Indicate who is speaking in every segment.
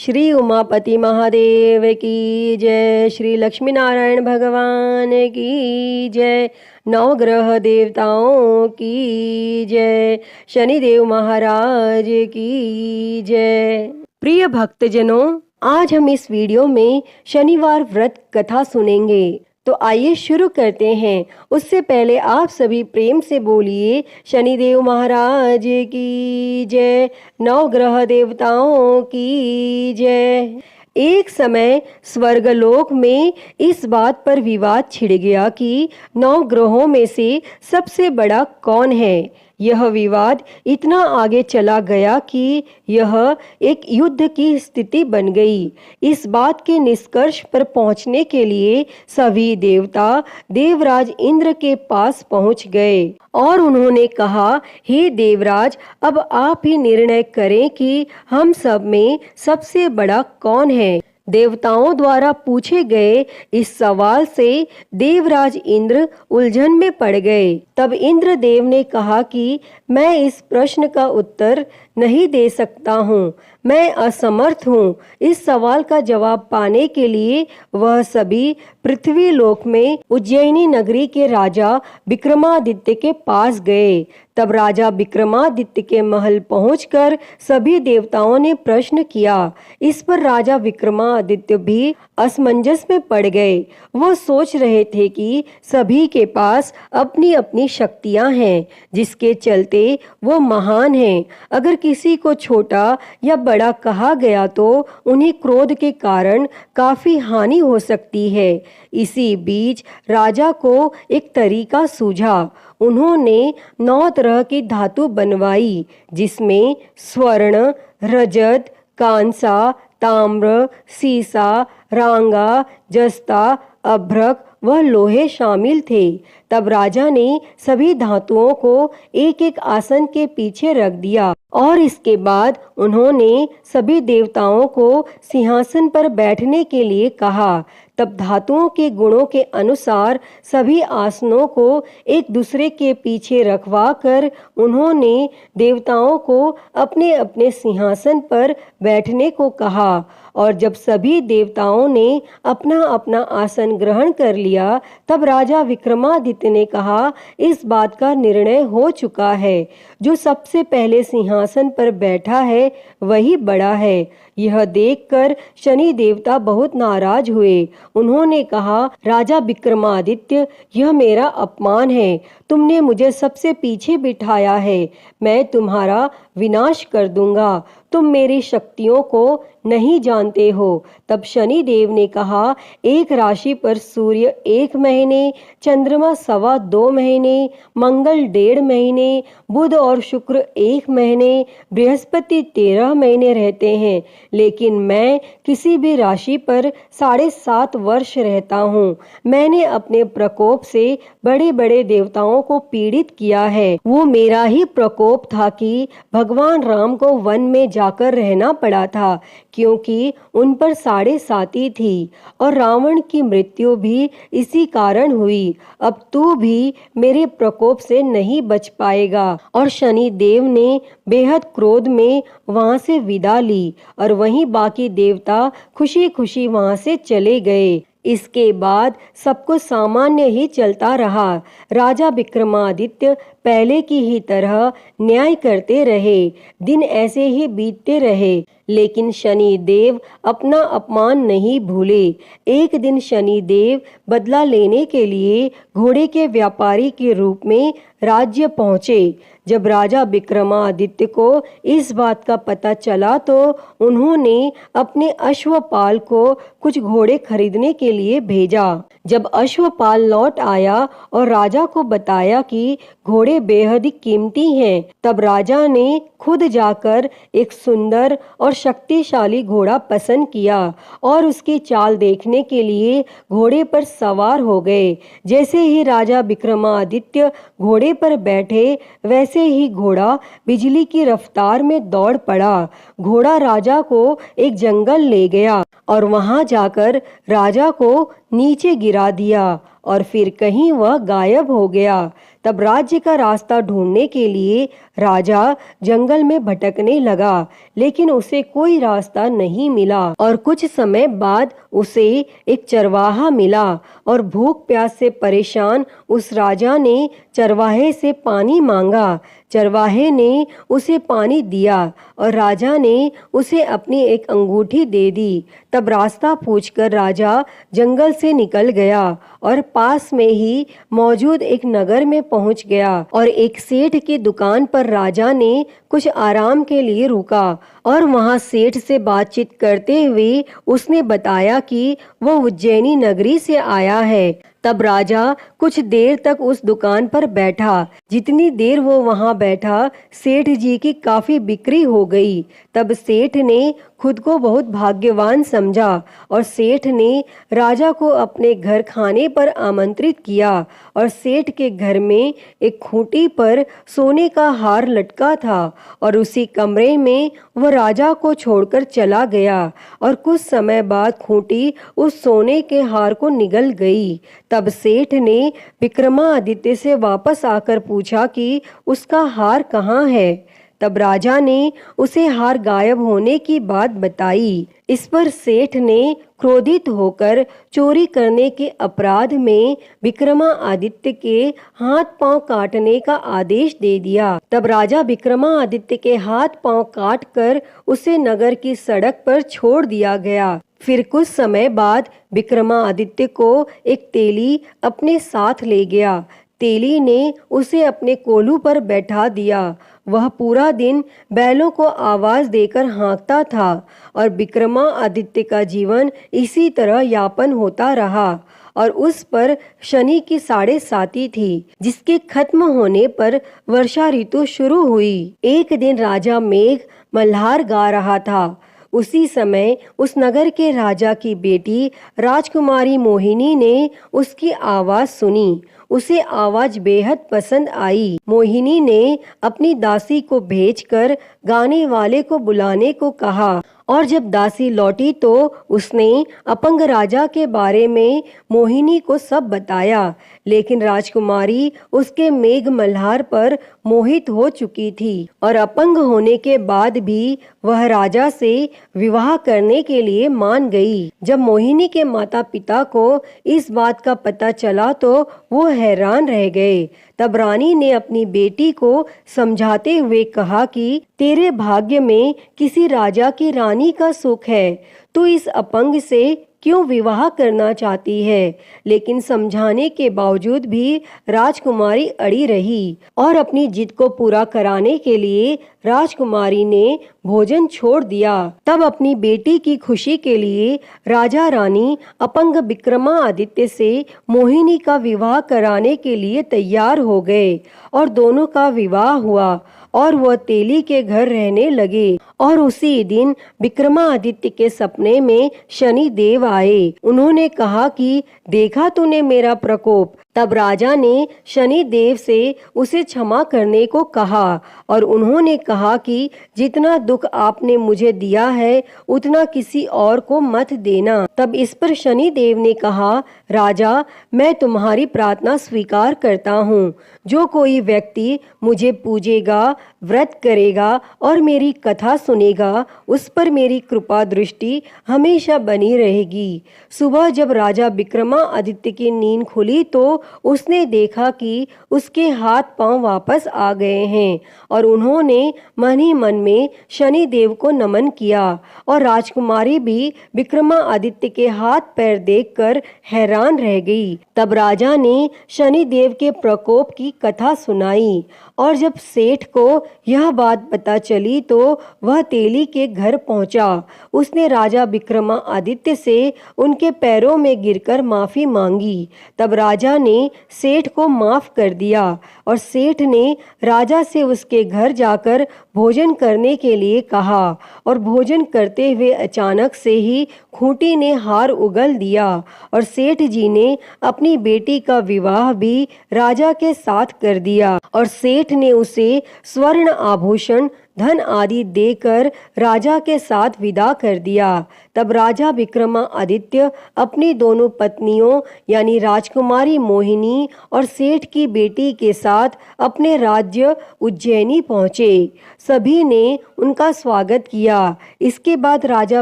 Speaker 1: श्री उमापति महादेव की जय। श्री लक्ष्मी नारायण भगवान की जय। नवग्रह देवताओं की जय। शनिदेव महाराज की जय। प्रिय भक्तजनों, आज हम इस वीडियो में शनिवार व्रत कथा सुनेंगे। तो आइए शुरू करते हैं। उससे पहले आप सभी प्रेम से बोलिए शनिदेव महाराज की जय। नवग्रह देवताओं की जय। एक समय स्वर्गलोक में इस बात पर विवाद छिड़ गया कि 9 ग्रहों में से सबसे बड़ा कौन है। यह विवाद इतना आगे चला गया कि यह एक युद्ध की स्थिति बन गई। इस बात के निष्कर्ष पर पहुंचने के लिए सभी देवता देवराज इंद्र के पास पहुंच गए और उन्होंने कहा, हे देवराज, अब आप ही निर्णय करें कि हम सब में सबसे बड़ा कौन है। देवताओं द्वारा पूछे गए इस सवाल से देवराज इंद्र उलझन में पड़ गए। तब इंद्रदेव ने कहा कि मैं इस प्रश्न का उत्तर नहीं दे सकता हूँ, मैं असमर्थ हूँ। इस सवाल का जवाब पाने के लिए वह सभी पृथ्वी लोक में उज्जैनी नगरी के राजा विक्रमादित्य के पास गए। तब राजा विक्रमादित्य के महल पहुंचकर सभी देवताओं ने प्रश्न किया। इस पर राजा विक्रमादित्य भी असमंजस में पड़ गए। वो सोच रहे थे कि सभी के पास अपनी अपनी शक्तियां हैं, जिसके चलते वो महान हैं। अगर किसी को छोटा या बड़ा कहा गया तो उन्हें क्रोध के कारण काफी हानि हो सकती है। इसी बीच राजा को एक तरीका सूझा। उन्होंने 9 तरह की धातु बनवाई, जिसमें स्वर्ण, रजत, कांसा, ताम्र, सीसा, रांगा, जस्ता, अभ्रक वह लोहे शामिल थे। तब राजा ने सभी धातुओं को एक एक आसन के पीछे रख दिया और इसके बाद उन्होंने सभी देवताओं को सिंहासन पर बैठने के लिए कहा। तब धातुओं के गुणों के अनुसार सभी आसनों को एक दूसरे के पीछे रखवा कर उन्होंने देवताओं को अपने अपने सिंहासन पर बैठने को कहा। और जब सभी देवताओं ने अपना अपना आसन ग्रहण कर लिया, तब राजा विक्रमादित्य ने कहा, इस बात का निर्णय हो चुका है। जो सबसे पहले सिंहासन पर बैठा है वही बड़ा है। यह देखकर शनि देवता बहुत नाराज हुए। उन्होंने कहा, राजा विक्रमादित्य, यह मेरा अपमान है। तुमने मुझे सबसे पीछे बिठाया है। मैं तुम्हारा विनाश कर दूंगा। तुम मेरी शक्तियों को नहीं जानते हो। तब शनि देव ने कहा, एक राशि पर सूर्य 1 महीने, चंद्रमा 2.25 महीने, मंगल 1.5 महीने, बुध और शुक्र 1 महीने, बृहस्पति 13 महीने रहते हैं, लेकिन मैं किसी भी राशि पर 7.5 वर्ष रहता हूँ। मैंने अपने प्रकोप से बड़े बड़े देवताओं को पीड़ित किया है। वो मेरा ही प्रकोप था कि भगवान राम को वन में जाकर रहना पड़ा था, क्योंकि उन पर 7.5 थी और रावण की मृत्यु भी इसी कारण हुई। अब तू भी मेरे प्रकोप से नहीं बच पाएगा। और शनि देव ने बेहद क्रोध में वहां से विदा ली और वहीं बाकी देवता खुशी खुशी वहां से चले गए। इसके बाद सब कुछ सामान्य ही चलता रहा। राजा विक्रमादित्य पहले की ही तरह न्याय करते रहे। दिन ऐसे ही बीतते रहे, लेकिन शनि देव अपना अपमान नहीं भूले। एक दिन शनि देव बदला लेने के लिए घोड़े के व्यापारी के रूप में राज्य पहुंचे। जब राजा विक्रमादित्य को इस बात का पता चला तो उन्होंने अपने अश्वपाल को कुछ घोड़े खरीदने के लिए भेजा। जब अश्वपाल लौट आया और राजा को बताया कि घोड़े बेहद ही कीमती हैं, तब राजा ने खुद जाकर एक सुंदर और शक्तिशाली घोड़ा पसंद किया और उसकी चाल देखने के लिए घोड़े पर सवार हो गए। जैसे ही राजा विक्रमादित्य घोड़े पर बैठे, वैसे ही घोड़ा बिजली की रफ्तार में दौड़ पड़ा। घोड़ा राजा को एक जंगल ले गया और वहां जाकर राजा को नीचे गिरा दिया और फिर कहीं वह गायब हो गया। तब राज्य का रास्ता ढूंढने के लिए राजा जंगल में भटकने लगा, लेकिन उसे कोई रास्ता नहीं मिला। और कुछ समय बाद उसे एक चरवाहा मिला और भूख प्यास से परेशान उस राजा ने चरवाहे से पानी मांगा। चरवाहे ने उसे पानी दिया और राजा ने उसे अपनी एक अंगूठी दे दी। तब रास्ता पूछकर राजा जंगल से निकल गया और पास में ही मौजूद एक नगर में पहुंच गया। और एक सेठ की दुकान पर राजा ने कुछ आराम के लिए रुका और वहां सेठ से बातचीत करते हुए उसने बताया कि वह उज्जैनी नगरी से आया है। तब राजा कुछ देर तक उस दुकान पर बैठा। जितनी देर वो वहां बैठा, सेठ जी की काफी बिक्री हो गई। तब सेठ ने खुद को बहुत भाग्यवान समझा और सेठ ने राजा को अपने घर खाने पर आमंत्रित किया। और सेठ के घर में एक खूंटी पर सोने का हार लटका था और उसी कमरे में वह राजा को छोड़कर चला गया। और कुछ समय बाद खूंटी उस सोने के हार को निगल गई। तब सेठ ने विक्रमादित्य से वापस आकर पूछा कि उसका हार कहाँ है। तब राजा ने उसे हार गायब होने की बात बताई। इस पर सेठ ने क्रोधित होकर चोरी करने के अपराध में विक्रमादित्य के हाथ पांव काटने का आदेश दे दिया। तब राजा विक्रमादित्य के हाथ पांव काटकर उसे नगर की सड़क पर छोड़ दिया गया। फिर कुछ समय बाद विक्रमादित्य को एक तेली अपने साथ ले गया। तेली ने उसे अपने कोल्हू पर बैठा दिया। वह पूरा दिन बैलों को आवाज देकर हाँकता था और विक्रमादित्य का जीवन इसी तरह यापन होता रहा। और उस पर शनि की 7.5 थी, जिसके खत्म होने पर वर्षा ऋतु शुरू हुई। एक दिन राजा मेघ मल्हार गा रहा था। उसी समय उस नगर के राजा की बेटी राजकुमारी मोहिनी ने उसकी आवाज सुनी। उसे आवाज बेहद पसंद आई। मोहिनी ने अपनी दासी को भेजकर गाने वाले को बुलाने को कहा और जब दासी लौटी तो उसने अपंग राजा के बारे में मोहिनी को सब बताया। लेकिन राजकुमारी उसके मेघ मल्हार पर मोहित हो चुकी थी और अपंग होने के बाद भी वह राजा से विवाह करने के लिए मान गई। जब मोहिनी के माता पिता को इस बात का पता चला तो वो हैरान रह गए। तब रानी ने अपनी बेटी को समझाते हुए कहा कि तेरे भाग्य में किसी राजा की रानी का सुख है, तू इस अपंग से क्यों विवाह करना चाहती है। लेकिन समझाने के बावजूद भी राजकुमारी अड़ी रही और अपनी जिद को पूरा कराने के लिए राजकुमारी ने भोजन छोड़ दिया। तब अपनी बेटी की खुशी के लिए राजा रानी अपंग विक्रमादित्य से मोहिनी का विवाह कराने के लिए तैयार हो गए और दोनों का विवाह हुआ और वह तेली के घर रहने लगे। और उसी दिन विक्रमादित्य के सपने में शनि देव आए। उन्होंने कहा कि देखा तूने मेरा प्रकोप। तब राजा ने शनि देव से उसे क्षमा करने को कहा और उन्होंने कहा कि जितना दुख आपने मुझे दिया है उतना किसी और को मत देना। तब इस पर शनि देव ने कहा, राजा मैं तुम्हारी प्रार्थना स्वीकार करता हूँ। जो कोई व्यक्ति मुझे पूजेगा, व्रत करेगा और मेरी कथा सुनेगा, उस पर मेरी कृपा दृष्टि हमेशा बनी रहेगी। सुबह जब राजा विक्रमादित्य की नींद खुली तो उसने देखा कि उसके हाथ पांव वापस आ गए हैं और उन्होंने मन ही मन में शनि देव को नमन किया। और राजकुमारी भी विक्रमादित्य के हाथ पैर देखकर हैरान रह गई। तब राजा ने शनि देव के प्रकोप की कथा सुनाई और जब सेठ को यह बात पता चली तो वह तेली के घर पहुंचा। उसने राजा विक्रमादित्य से उनके पैरों में गिरकर माफी मांगी। तब राजा ने सेठ को माफ कर दिया और सेठ ने राजा से उसके घर जाकर भोजन करने के लिए कहा। और भोजन करते हुए अचानक से ही खूंटी ने हार उगल दिया और सेठ जी ने अपनी बेटी का विवाह भी राजा के साथ कर दिया और सेठ ने उसे स्वर्ण आभूषण धन आदि देकर राजा के साथ विदा कर दिया। तब राजा विक्रमादित्य अपनी दोनों पत्नियों यानी राजकुमारी मोहिनी और सेठ की बेटी के साथ अपने राज्य उज्जैनी पहुँचे। सभी ने उनका स्वागत किया। इसके बाद राजा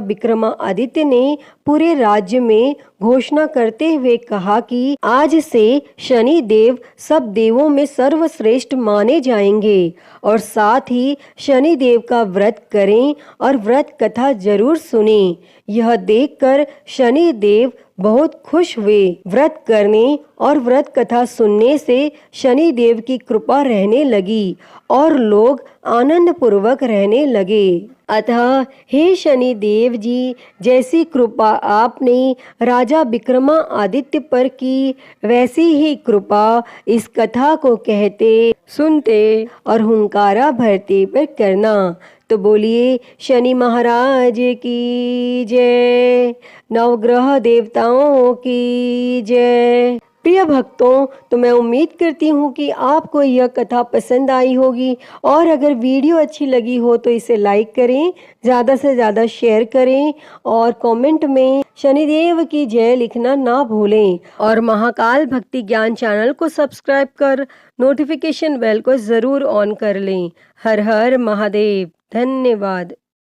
Speaker 1: विक्रमादित्य ने पूरे राज्य में घोषणा करते हुए कहा कि आज से शनि देव सब देवों में सर्वश्रेष्ठ माने जाएंगे और साथ ही शनि देव का व्रत करें और व्रत कथा जरूर सुनें। यह देखकर शनि देव बहुत खुश हुए। व्रत करने और व्रत कथा सुनने से शनि देव की कृपा रहने लगी और लोग आनंद पूर्वक रहने लगे। अतः हे शनि देव जी, जैसी कृपा आपने राजा विक्रमादित्य पर की, वैसी ही कृपा इस कथा को कहते, सुनते और हुंकारा भरते पर करना। तो बोलिए शनि महाराज की जय, नवग्रह देवताओं की जय। प्रिय भक्तों, तो मैं उम्मीद करती हूँ कि आपको यह कथा पसंद आई होगी और अगर वीडियो अच्छी लगी हो तो इसे लाइक करें, ज़्यादा से ज़्यादा शेयर करें और कमेंट में शनिदेव की जय लिखना ना भूलें और महाकाल भक्ति ज्ञान चैनल को सब्सक्राइब कर नोटिफिकेशन बेल को ज़रूर ऑन कर लें। हर हर महादेव। धन्यवाद।